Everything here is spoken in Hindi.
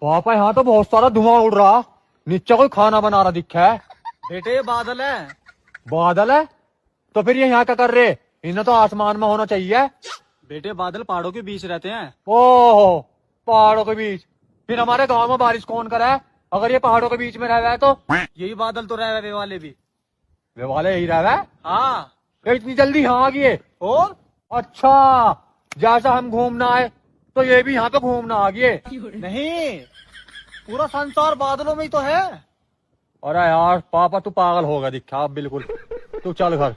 पापा यहाँ तो बहुत सारा धुआं उड़ रहा, नीचे कोई खाना बना रहा दिखा है। बेटे ये बादल है। बादल है? तो फिर ये यहाँ क्या कर रहे? इन्हें तो आसमान में होना चाहिए। बेटे बादल पहाड़ों के बीच रहते हैं। ओहो, पहाड़ों के बीच? फिर हमारे गांव में बारिश कौन करे अगर ये पहाड़ों के बीच में रह रहा है तो? यही बादल तो रह वे वाले भी। वे वाले यही रह रहा है? हाँ। ये इतनी जल्दी यहाँ आ गए? और अच्छा, जैसा हम घूमना आए तो ये भी यहाँ पे घूमना आ गए। नहीं, पूरा संसार बादलों में ही तो है। अरे यार पापा तू पागल होगा दिखा अब बिल्कुल। तू चल घर।